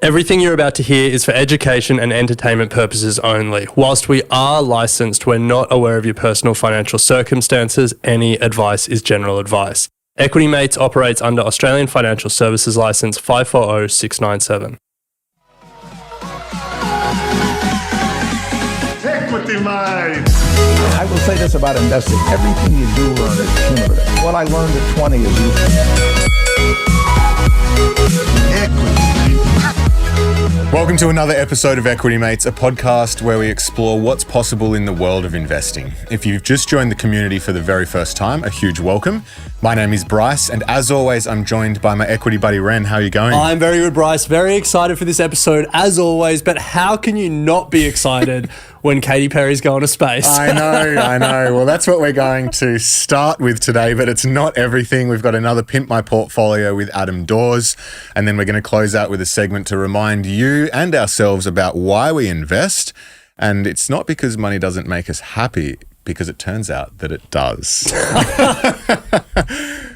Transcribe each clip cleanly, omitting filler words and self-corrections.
Everything you're about to hear is for education and entertainment purposes only. Whilst we are licensed, we're not aware of your personal financial circumstances. Any advice is general advice. Equity Mates operates under Australian Financial Services Licence 540697. Equity Mates! I will say this about investing. Everything you do learn is cumulative. What I learned at 20 is useful. Equity. Welcome to another episode of Equity Mates, a podcast where we explore what's possible in the world of investing. If you've just joined the community for the very first time, a huge welcome. My name is Bryce, and as always, I'm joined by my equity buddy, Ren. How are you going? I'm very good, Bryce. Very excited for this episode, as always, but how can you not be excited when Katy Perry's going to space? I know. Well, that's what we're going to start with today, but it's not everything. We've got another Pimp My Portfolio with Adam Dawes, and then we're going to close out with a segment to remind you and ourselves about why we invest. And it's not because money doesn't make us happy, because it turns out that it does.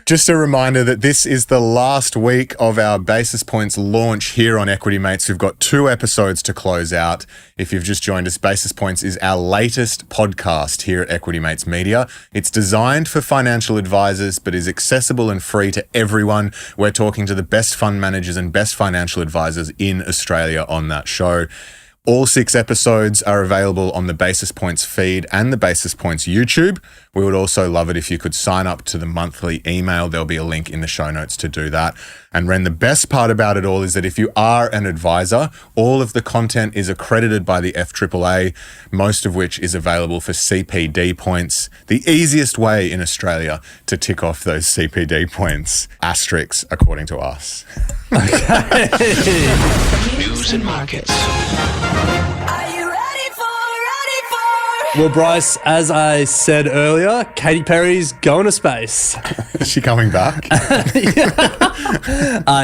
Just a reminder that this is the last week of our Basis Points launch here on Equity Mates. We've got 2 episodes to close out. If you've just joined us, Basis Points is our latest podcast here at Equity Mates Media. It's designed for financial advisors, but is accessible and free to everyone. We're talking to the best fund managers and best financial advisors in Australia on that show. All 6 episodes are available on the Basis Points feed and the Basis Points YouTube. We would also love it if you could sign up to the monthly email. There'll be a link in the show notes to do that. And Ren, the best part about it all is that if you are an advisor, all of the content is accredited by the FAAA, most of which is available for CPD points. The easiest way in Australia to tick off those CPD points, asterisks, according to us. Okay. News and markets. Well, Bryce, as I said earlier, Katy Perry's going to space. Is she coming back?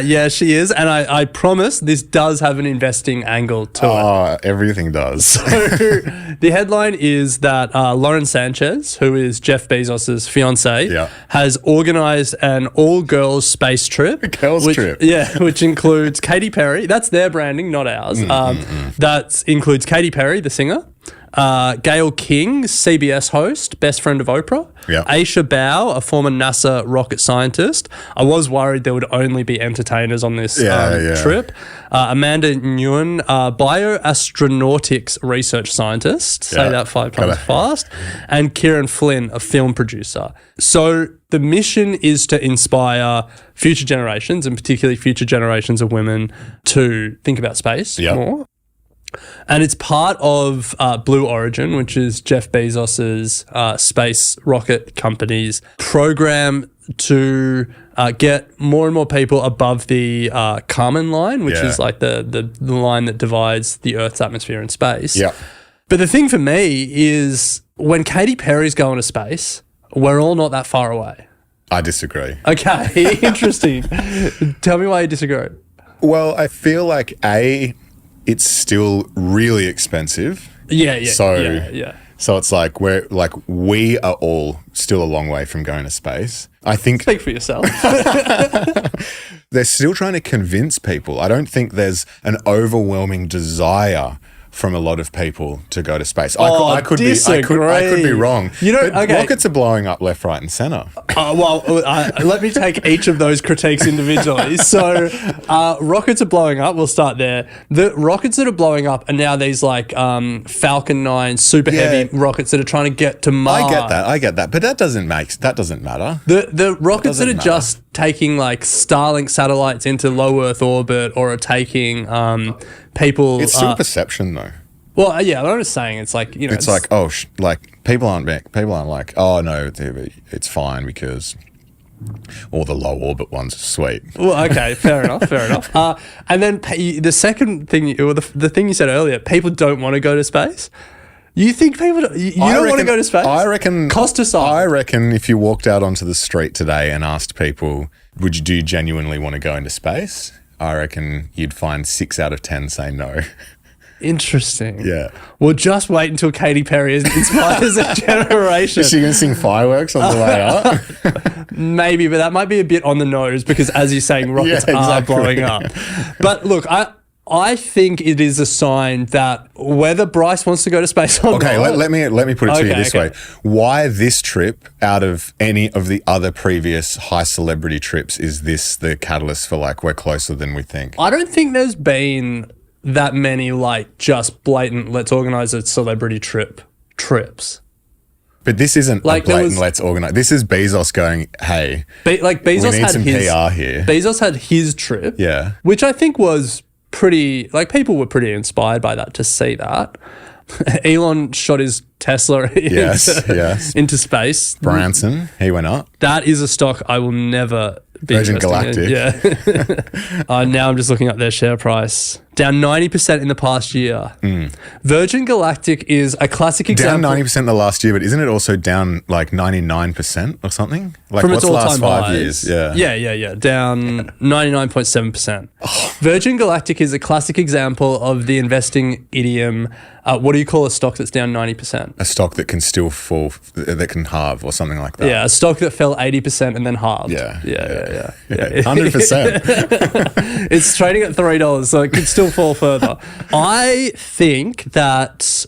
Yeah, she is. And I promise this does have an investing angle to it. Oh, everything does. So the headline is that Lauren Sanchez, who is Jeff Bezos' fiance, has organised an all-girls space trip. A girls' trip. Yeah, which includes Katy Perry. That's their branding, not ours. That includes Katy Perry, the singer. Gayle King, CBS host, best friend of Oprah. Aisha Bao, a former NASA rocket scientist. I was worried there would only be entertainers on this trip. Amanda Nguyen, bioastronautics research scientist. Say that 5 times fast. And Kieran Flynn, a film producer. So the mission is to inspire future generations, and particularly future generations of women, to think about space more. And it's part of Blue Origin, which is Jeff Bezos' space rocket company's program to get more and more people above the Kármán line, which is like the line that divides the Earth's atmosphere and space. But the thing for me is when Katy Perry's going to space, we're all not that far away. I disagree. Okay, interesting. Tell me why you disagree. Well, I feel like it's still really expensive. So it's like we are all still a long way from going to space. I think. Speak for yourself. They're still trying to convince people. I don't think there's an overwhelming desire from a lot of people to go to space. I could be wrong. Rockets are blowing up left, right, and centre. Let me take each of those critiques individually. So, rockets are blowing up. We'll start there. The rockets that are blowing up are now these like Falcon 9 super heavy rockets that are trying to get to Mars. I get that, but that doesn't matter. The rockets that are just taking like Starlink satellites into low Earth orbit, or are taking people. It's still perception, though. Well, I'm just saying it's like, it's like, people aren't like, oh no, it's fine because all the low orbit ones are sweet. Well, okay, fair enough. And then the second thing, or the thing you said earlier, people don't want to go to space. You think people don't want to go to space? I reckon. Cost aside. I reckon if you walked out onto the street today and asked people, do you genuinely want to go into space? I reckon you'd find 6 out of 10 say no. Interesting. Yeah. Well, just wait until Katy Perry inspires a generation. Is she going to sing fireworks on the way up? Maybe, but that might be a bit on the nose because, as you're saying, rockets are blowing up. But look, I think it is a sign that whether Bryce wants to go to space or not. Okay, let me put it to you this way. Why this trip out of any of the other previous high celebrity trips is this the catalyst for like we're closer than we think? I don't think there's been that many like just blatant let's organize a celebrity trips. But this isn't like a blatant let's organize. This is Bezos going, hey, Bezos we need some PR here. Bezos had his trip. Yeah. Which I think was pretty, like people were pretty inspired by that to see that. Elon shot his Tesla into space. Branson, he went up. That is a stock I will never be Virgin Galactic. Yeah. Now I'm just looking at their share price. Down 90% in the past year. Virgin Galactic is a classic example. Down 90% in the last year, but isn't it also down like 99% or something? Like from what's its the last all-time 5 highs. years? Yeah. Down 99.7%. Virgin Galactic is a classic example of the investing idiom. What do you call a stock that's down 90%? A stock that can still fall, that can halve or something like that. Yeah, a stock that fell 80% and then halved. Yeah. 100%. It's trading at $3, so it could still fall further. I think that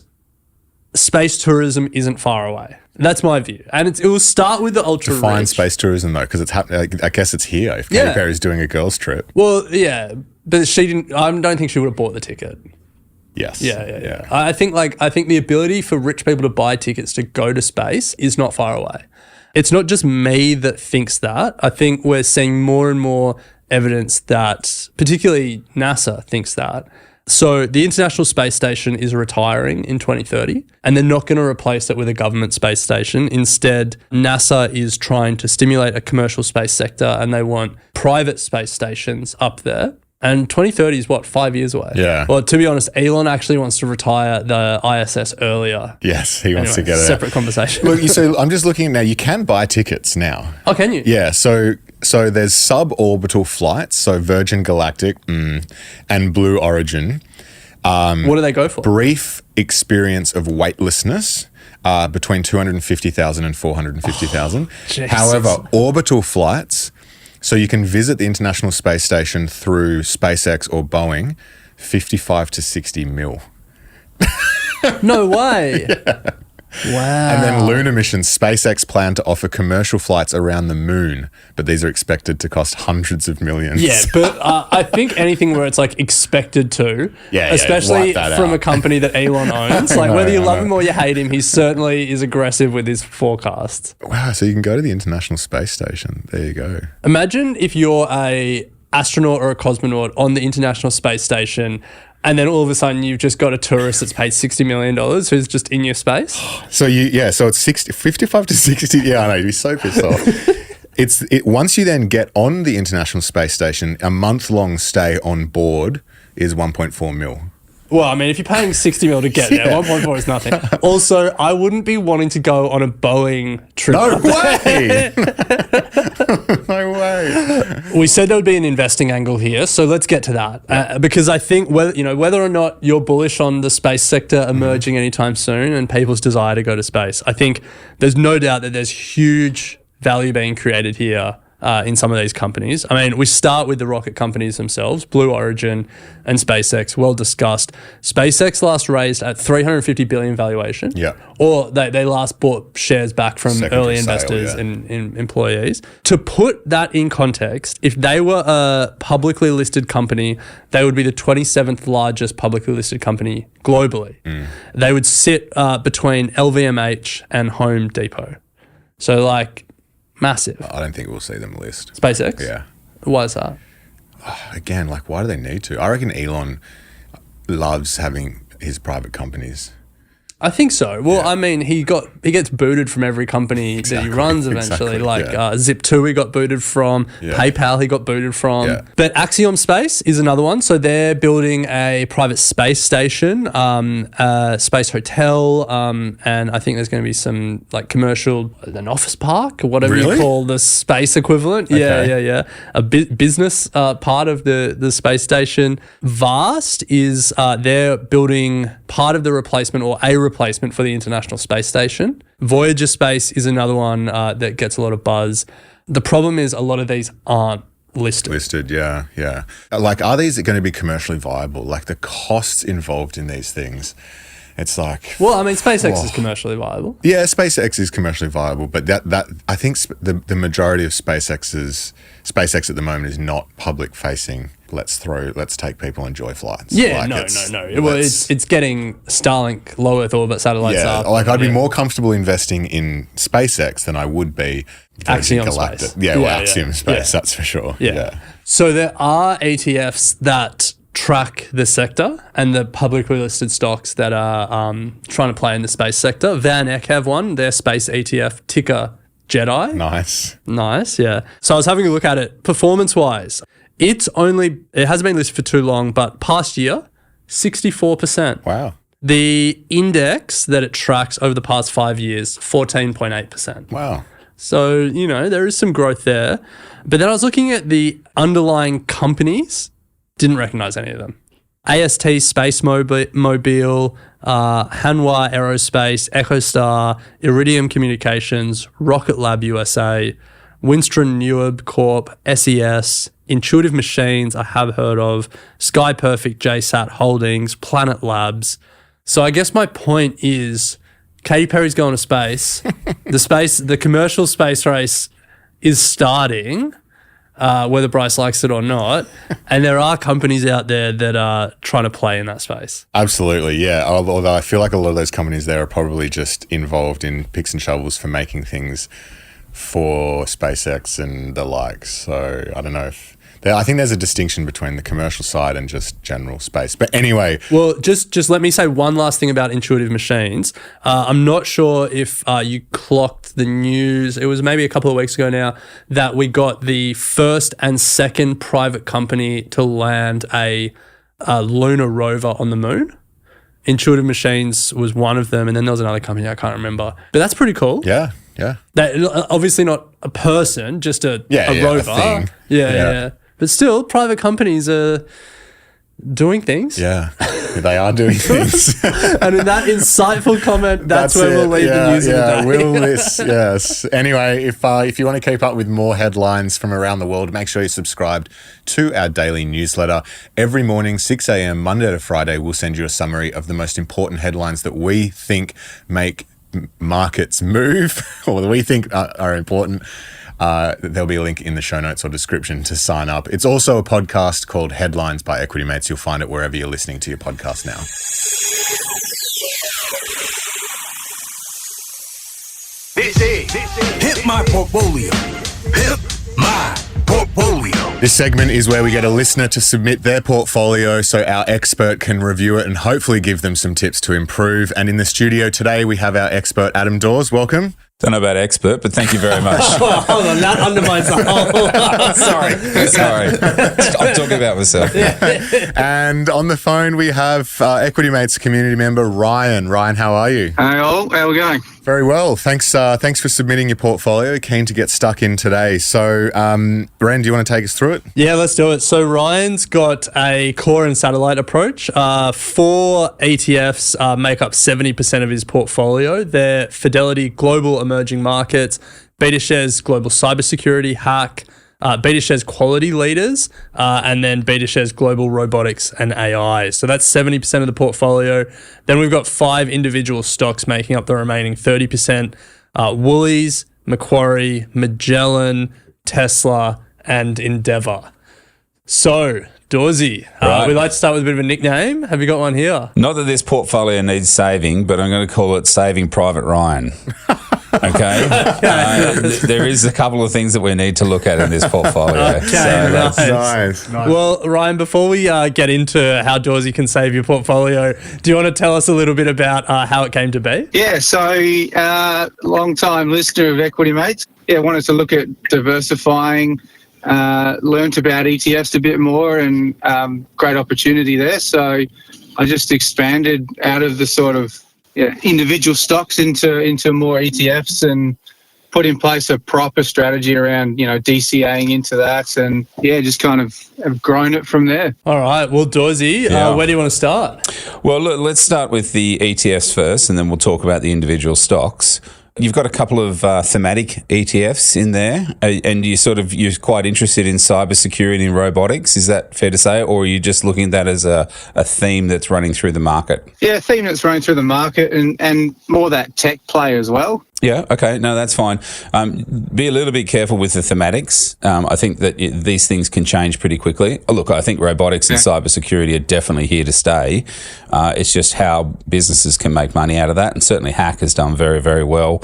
space tourism isn't far away. That's my view. And it will start with the ultra rich. Define space tourism though, because it's happening. I guess it's here if Katy Perry's doing a girls' trip. Well, yeah, but she didn't. I don't think she would have bought the ticket. Yes. Yeah. I think the ability for rich people to buy tickets to go to space is not far away. It's not just me that thinks that. I think we're seeing more and more evidence that, particularly NASA thinks that. So the International Space Station is retiring in 2030 and they're not going to replace it with a government space station. Instead, NASA is trying to stimulate a commercial space sector and they want private space stations up there. And 2030 is 5 years away? Yeah. Well, to be honest, Elon actually wants to retire the ISS earlier. Yes, he wants to get it separate out. Conversation. Look, so I'm just looking now. You can buy tickets now. Oh, can you? Yeah. So there's suborbital flights. So Virgin Galactic and Blue Origin. What do they go for? Brief experience of weightlessness. Between 250,000 and 450,000. However, orbital flights. So you can visit the International Space Station through SpaceX or Boeing, 55 to 60 mil. No way. Yeah. Wow. And then lunar missions, SpaceX plan to offer commercial flights around the moon, but these are expected to cost hundreds of millions. Yeah, but I think anything where it's like expected to, especially from out. a company that Elon owns, like whether you love him or you hate him, he certainly is aggressive with his forecasts. Wow, so you can go to the International Space Station. There you go. Imagine if you're a astronaut or a cosmonaut on the International Space Station and then all of a sudden you've just got a tourist that's paid $60 million who's just in your space. So it's 55 to 60. Yeah, I know, you'd be so pissed off. Once you then get on the International Space Station, a month-long stay on board is 1.4 mil. Well, I mean, if you're paying 60 mil to get there, 1.4 is nothing. Also, I wouldn't be wanting to go on a Boeing trip. No way! No way. We said there would be an investing angle here, so let's get to that. Because I think whether or not you're bullish on the space sector emerging anytime soon and people's desire to go to space, I think there's no doubt that there's huge value being created here in some of these companies. I mean, we start with the rocket companies themselves, Blue Origin and SpaceX, well discussed. SpaceX last raised at $350 billion valuation. Yeah. Or they last bought shares back from early investors and employees. To put that in context, if they were a publicly listed company, they would be the 27th largest publicly listed company globally. They would sit between LVMH and Home Depot. So like, massive. I don't think we'll see them list. SpaceX? Yeah. Why is that? Again, like, why do they need to? I reckon Elon loves having his private companies. I think so. Well, I mean, he gets booted from every company that he runs eventually. Zip2 he got booted from, PayPal he got booted from. Yeah. But Axiom Space is another one. So they're building a private space station, a space hotel, and I think there's going to be some like commercial, an office park or whatever you call the space equivalent. Okay. Yeah. A business part of the space station. Vast is they're building part of the replacement or a replacement for the International Space Station. Voyager Space is another one that gets a lot of buzz. The problem is a lot of these aren't listed. Yeah. Like, are these going to be commercially viable? Like, the costs involved in these things, it's like... Well, I mean, SpaceX is commercially viable. Yeah, SpaceX is commercially viable, but that I think the majority of SpaceX at the moment is not public facing. Let's take people on joy flights. Yeah, like no. Well, it's getting Starlink low Earth orbit satellites up. Like, I'd be more comfortable investing in SpaceX than I would be Axiom Space. Axiom Space, that's for sure. Yeah. So there are ETFs that track the sector and the publicly listed stocks that are trying to play in the space sector. Van Eck have one, their space ETF, ticker Jedi. Nice, yeah. So I was having a look at it. Performance-wise, it hasn't been listed for too long, but past year, 64%. Wow. The index that it tracks over the past 5 years, 14.8%. Wow. So, there is some growth there. But then I was looking at the underlying companies, didn't recognize any of them. AST Space Mobile, Hanwha Aerospace, EchoStar, Iridium Communications, Rocket Lab USA, Winston Newab Corp, SES, Intuitive Machines, I have heard of, Sky Perfect, JSAT Holdings, Planet Labs. So I guess my point is Katy Perry's going to space. The commercial space race is starting, whether Bryce likes it or not. And there are companies out there that are trying to play in that space. Absolutely, yeah. Although I feel like a lot of those companies there are probably just involved in picks and shovels for making things for SpaceX and the likes. So I don't know if... I think there's a distinction between the commercial side and just general space. But anyway... Well, just let me say one last thing about Intuitive Machines. I'm not sure if you clocked the news. It was maybe a couple of weeks ago now that we got the first and second private company to land a lunar rover on the moon. Intuitive Machines was one of them, and then there was another company I can't remember. But that's pretty cool. Yeah. That, obviously not a person, just a rover. A thing. Yeah. But still, private companies are doing things. Yeah, they are doing things. And in that insightful comment, that's where we'll leave the news of the day. Yes. Anyway, if you want to keep up with more headlines from around the world, make sure you're subscribed to our daily newsletter. Every morning, 6 a.m, Monday to Friday, we'll send you a summary of the most important headlines that we think make markets move, or that we think are important. There'll be a link in the show notes or description to sign up. It's also a podcast called Headlines by Equity Mates. You'll find it wherever you're listening to your podcast now. This is Pimp My Portfolio. Pimp My Portfolio. This segment is where we get a listener to submit their portfolio so our expert can review it and hopefully give them some tips to improve. And in the studio today, we have our expert, Adam Dawes. Welcome. Don't know about expert, but thank you very much. Hold on, that undermines the whole... Sorry. I'm talking about myself. And on the phone, we have Equity Mates community member, Ryan. Ryan, how are you? Hey all, how are we going? Very well. Thanks for submitting your portfolio. Keen to get stuck in today. So, Bren, do you want to take us through it? Yeah, let's do it. So Ryan's got a core and satellite approach. 4 ETFs make up 70% of his portfolio. They're Fidelity Global Emerging Markets, BetaShares Global Cybersecurity, Hack, BetaShares Quality Leaders, and then BetaShares Global Robotics and AI. So that's 70% of the portfolio. Then we've got 5 individual stocks making up the remaining 30%. Woolies, Macquarie, Magellan, Tesla, and Endeavour. So, Dawsey, we like to start with a bit of a nickname. Have you got one here? Not that this portfolio needs saving, but I'm going to call it Saving Private Ryan. Okay. There is a couple of things that we need to look at in this portfolio. Okay, nice. Well, Ryan, before we get into how Dawsey can save your portfolio, do you want to tell us a little bit about how it came to be? Yeah, so long-time listener of Equity Mates. Yeah, wanted to look at diversifying, learnt about ETFs a bit more, and great opportunity there. So I just expanded out of the sort of individual stocks into more ETFs and put in place a proper strategy around, DCAing into that, and just kind of have grown it from there. All right. Well, Dawsey, where do you want to start? Well, look, let's start with the ETFs first, and then we'll talk about the individual stocks. You've got a couple of thematic ETFs in there, and you're quite interested in cybersecurity and robotics. Is that fair to say, or are you just looking at that as a theme that's running through the market? Yeah, a theme that's running through the market, and more that tech play as well. Yeah, okay. No, that's fine. Be a little bit careful with the thematics. I think that these things can change pretty quickly. Look, I think robotics and cybersecurity are definitely here to stay. It's just how businesses can make money out of that, and certainly Hack has done very, very well.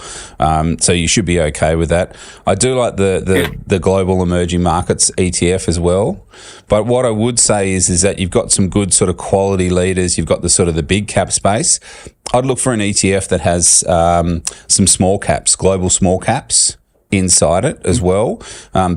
So you should be okay with that. I do like the global emerging markets ETF as well. But what I would say is that you've got some good sort of quality leaders. You've got the sort of the big cap space. I'd look for an ETF that has some small caps, global small caps inside it as well,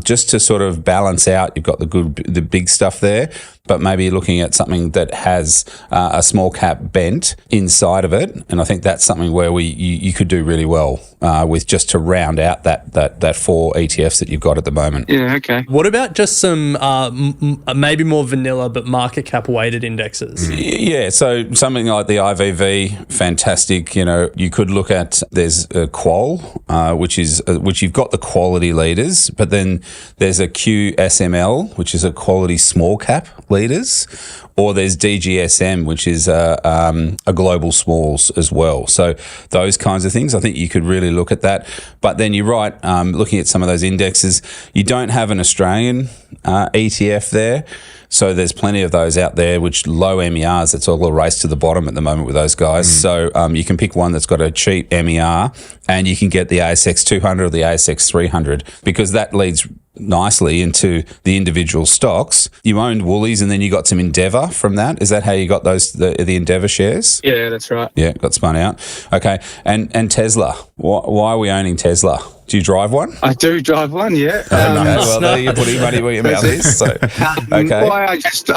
just to sort of balance out. You've got the big stuff there, but maybe looking at something that has a small cap bent inside of it. And I think that's something where you could do really well with, just to round out that 4 ETFs that you've got at the moment. Yeah, okay. What about just some maybe more vanilla but market cap weighted indexes? Yeah, so something like the IVV, fantastic. You could look at, there's a Qual, which you've got the quality leaders, but then there's a QSML, which is a quality small cap leaders, or there's DGSM, which is a global smalls as well. So those kinds of things, I think you could really look at that. But then you're right, looking at some of those indexes, you don't have an Australian ETF there. So there's plenty of those out there, which low MERs, it's all a race to the bottom at the moment with those guys. So you can pick one that's got a cheap MER, and you can get the ASX 200 or the ASX 300, because that leads nicely into the individual stocks. You owned Woolies, and then you got some Endeavour from that. Is that how you got those, the Endeavour shares? Yeah, that's right. Yeah, got spun out. Okay. And Tesla. Why are we owning Tesla? Do you drive one? I do drive one, yeah. Okay, well, there you're putting money where your mouth is. So, okay. Well, I just,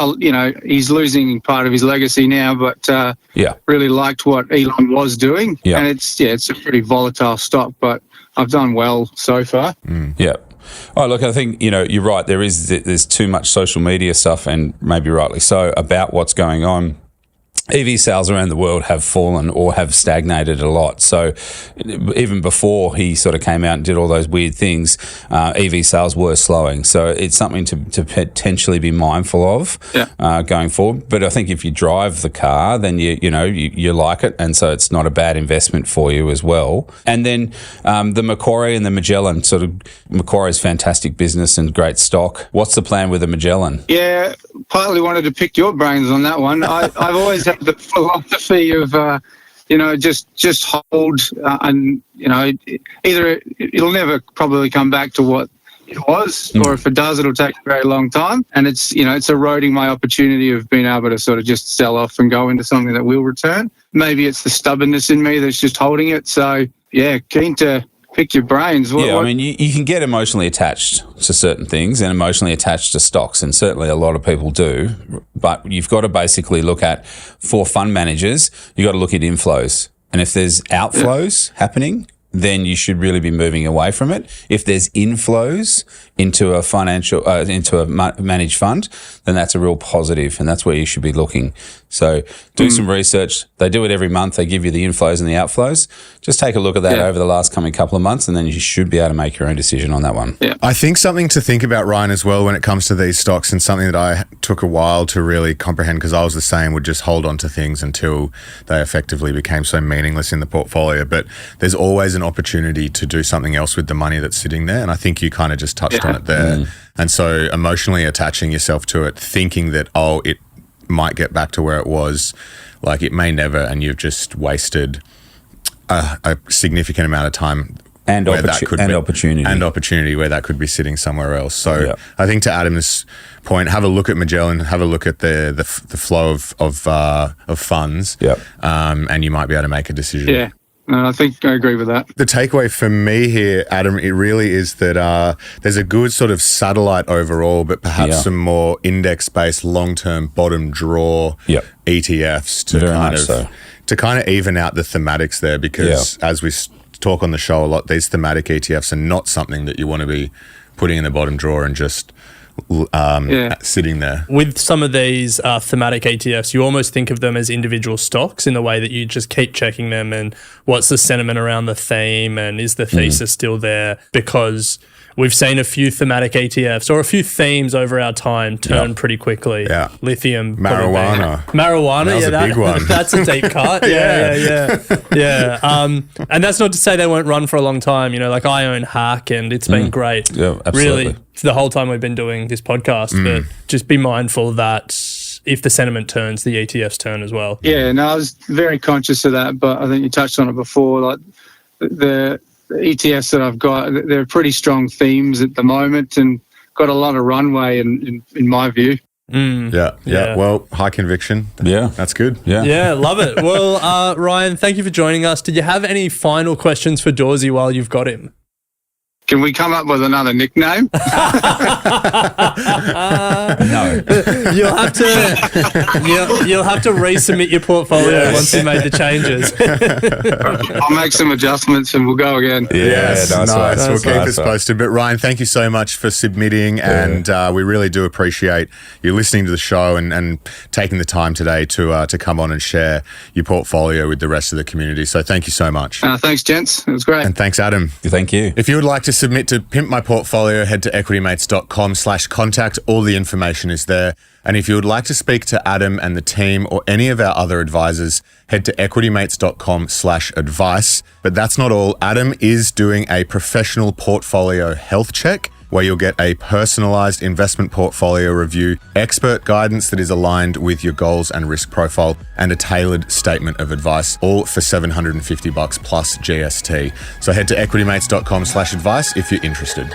he's losing part of his legacy now, but really liked what Elon was doing. Yeah. And it's a pretty volatile stock, but I've done well so far. Yeah. Oh, look, I think, you're right. There's too much social media stuff, and maybe rightly so, about what's going on. EV sales around the world have fallen or have stagnated a lot. So even before he sort of came out and did all those weird things, EV sales were slowing. So it's something to potentially be mindful of going forward. But I think if you drive the car, then you like it, and so it's not a bad investment for you as well. And then the Macquarie and the Magellan, sort of Macquarie's fantastic business and great stock. What's the plan with the Magellan? Yeah, partly wanted to pick your brains on that one. I've always had the philosophy of, just hold, and, either it'll never probably come back to what it was, or if it does, it'll take a very long time. And it's eroding my opportunity of being able to sort of just sell off and go into something that will return. Maybe it's the stubbornness in me that's just holding it. So, yeah, keen to pick your brains. I mean, you can get emotionally attached to certain things and emotionally attached to stocks, and certainly a lot of people do. But you've got to basically look at, for fund managers, you've got to look at inflows. And if there's outflows happening, then you should really be moving away from it. If there's inflows into a managed fund, then that's a real positive, and that's where you should be looking. So do some research. They do it every month. They give you the inflows and the outflows. Just take a look at that over the last coming couple of months, and then you should be able to make your own decision on that one. Yeah. I think something to think about, Ryan, as well when it comes to these stocks, and something that I took a while to really comprehend, because I was the same, would just hold on to things until they effectively became so meaningless in the portfolio. But there's always an opportunity to do something else with the money that's sitting there, and I think you kind of just touched on it there. And so emotionally attaching yourself to it, thinking that, it might get back to where it was, like it may never, and you've just wasted a significant amount of time and opportunity where that could be sitting somewhere else. So I think to Adam's point, have a look at Magellan, have a look at the flow of funds, and you might be able to make a decision. Yeah. No, I think I agree with that. The takeaway for me here, Adam, it really is that there's a good sort of satellite overall, but perhaps some more index-based long-term bottom draw ETFs to kind of even out the thematics there, because as we talk on the show a lot, these thematic ETFs are not something that you want to be putting in the bottom drawer and just sitting there. With some of these thematic ETFs, you almost think of them as individual stocks in the way that you just keep checking them and what's the sentiment around the theme and is the thesis still there, because we've seen a few thematic ETFs or a few themes over our time turn pretty quickly. Yeah. Lithium. Marijuana. Marijuana, That was a big one. That's a deep cut. Yeah. And that's not to say they won't run for a long time. You know, like I own Hack and it's been great. Yeah, absolutely. Really, the whole time we've been doing this podcast. But just be mindful that if the sentiment turns, the ETFs turn as well. Yeah, no, I was very conscious of that, but I think you touched on it before. Like the ETFs that I've got, they're pretty strong themes at the moment and got a lot of runway in my view. Yeah. Well, high conviction. Yeah. That's good. Yeah, love it. Well, Ryan, thank you for joining us. Did you have any final questions for Dawesy while you've got him? Can we come up with another nickname? No. You'll have to resubmit your portfolio once you made the changes. I'll make some adjustments and we'll go again. Yes, nice. We'll keep Nice. us posted. But Ryan, thank you so much for submitting, and we really do appreciate you listening to the show and taking the time today to come on and share your portfolio with the rest of the community. So thank you so much. Thanks, gents. It was great. And thanks, Adam. Thank you. If you would like to submit to Pimp My Portfolio, head to equitymates.com/contact. All the information is there. And if you would like to speak to Adam and the team or any of our other advisors, head to equitymates.com/advice. But that's not all. Adam is doing a professional portfolio health check, where you'll get a personalized investment portfolio review, expert guidance that is aligned with your goals and risk profile, and a tailored statement of advice, all for $750 plus GST. So head to equitymates.com/advice if you're interested.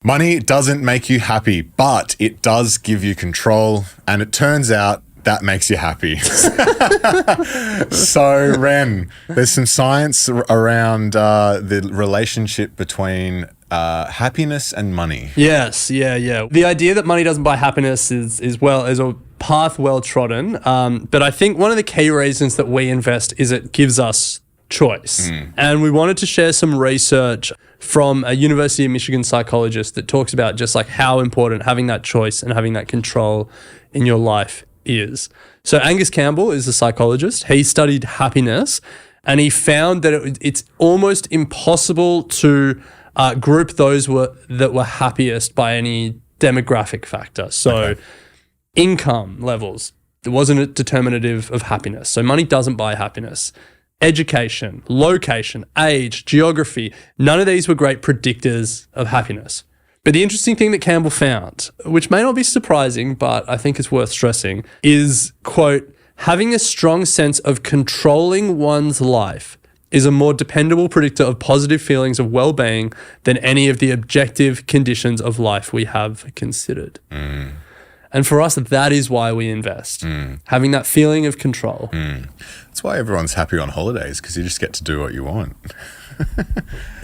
Money doesn't make you happy, but it does give you control, and it turns out that makes you happy. So, Ren, there's some science around the relationship between happiness and money. Yes, yeah. The idea that money doesn't buy happiness is a path well trodden. But I think one of the key reasons that we invest is it gives us choice. And we wanted to share some research from a University of Michigan psychologist that talks about just like how important having that choice and having that control in your life is. So Angus Campbell is a psychologist. He studied happiness and he found that it's almost impossible to group those that were happiest by any demographic factor. So income levels, it wasn't a determinative of happiness. So money doesn't buy happiness. Education, location, age, geography, none of these were great predictors of happiness. But the interesting thing that Campbell found, which may not be surprising, but I think it's worth stressing, is, quote, having a strong sense of controlling one's life is a more dependable predictor of positive feelings of well-being than any of the objective conditions of life we have considered. And for us, that is why we invest, having that feeling of control. That's why everyone's happy on holidays, because you just get to do what you want.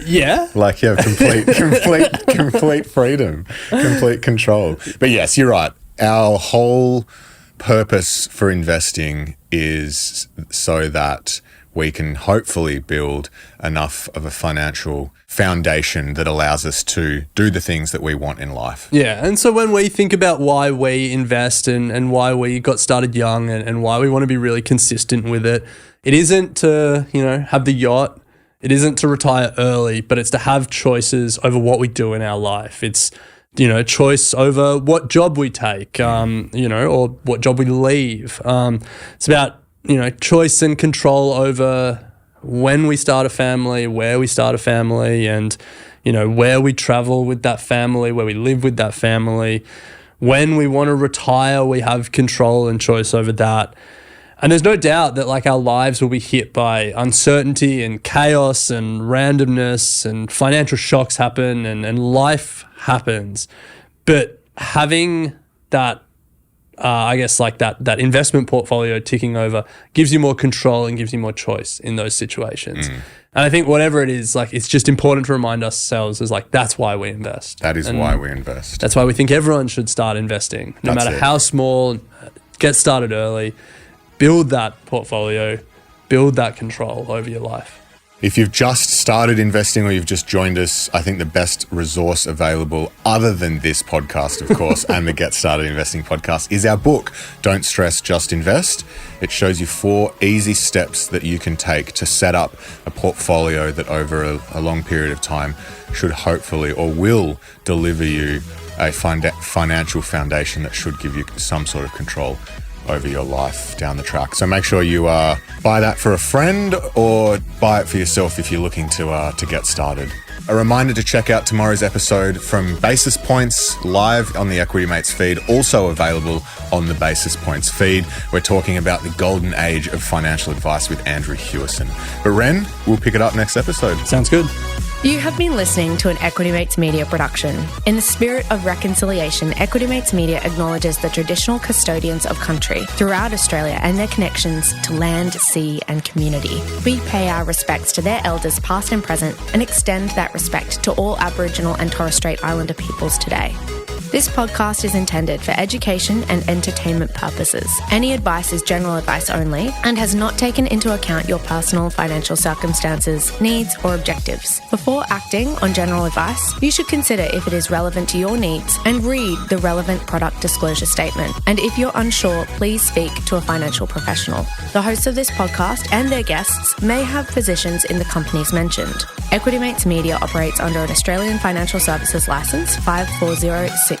Yeah. Like you have complete freedom, complete control. But yes, you're right. Our whole purpose for investing is so that we can hopefully build enough of a financial foundation that allows us to do the things that we want in life. Yeah. And so when we think about why we invest and why we got started young and why we want to be really consistent with it, it isn't to, have the yacht. It isn't to retire early, but it's to have choices over what we do in our life. It's, choice over what job we take, or what job we leave. It's about, choice and control over when we start a family, where we start a family, and, where we travel with that family, where we live with that family. When we want to retire, we have control and choice over that. And there's no doubt that our lives will be hit by uncertainty and chaos and randomness, and financial shocks happen and life happens. But having that, that investment portfolio ticking over gives you more control and gives you more choice in those situations. And I think whatever it is, it's just important to remind ourselves is that's why we invest. That is why we invest. That's why we think everyone should start investing, no matter how small. Get started early. Build that portfolio, build that control over your life. If you've just started investing or you've just joined us, I think the best resource available, other than this podcast, of course, and the Get Started Investing podcast, is our book, Don't Stress, Just Invest. It shows you 4 easy steps that you can take to set up a portfolio that over a long period of time should hopefully or will deliver you a financial foundation that should give you some sort of control over your life down the track. So make sure you buy that for a friend or buy it for yourself if you're looking to get started. A reminder to check out tomorrow's episode from Basis Points live on the Equity Mates feed, also available on the Basis Points feed. We're talking about the golden age of financial advice with Andrew Hewison. But Ren, we'll pick it up next episode. Sounds good. You have been listening to an Equity Mates Media production. In the spirit of reconciliation, Equity Mates Media acknowledges the traditional custodians of country throughout Australia and their connections to land, sea and community. We pay our respects to their elders past and present and extend that respect to all Aboriginal and Torres Strait Islander peoples today. This podcast is intended for education and entertainment purposes. Any advice is general advice only and has not taken into account your personal financial circumstances, needs, or objectives. Before acting on general advice, you should consider if it is relevant to your needs and read the relevant product disclosure statement. And if you're unsure, please speak to a financial professional. The hosts of this podcast and their guests may have positions in the companies mentioned. Equity Mates Media operates under an Australian Financial Services Licence 540697.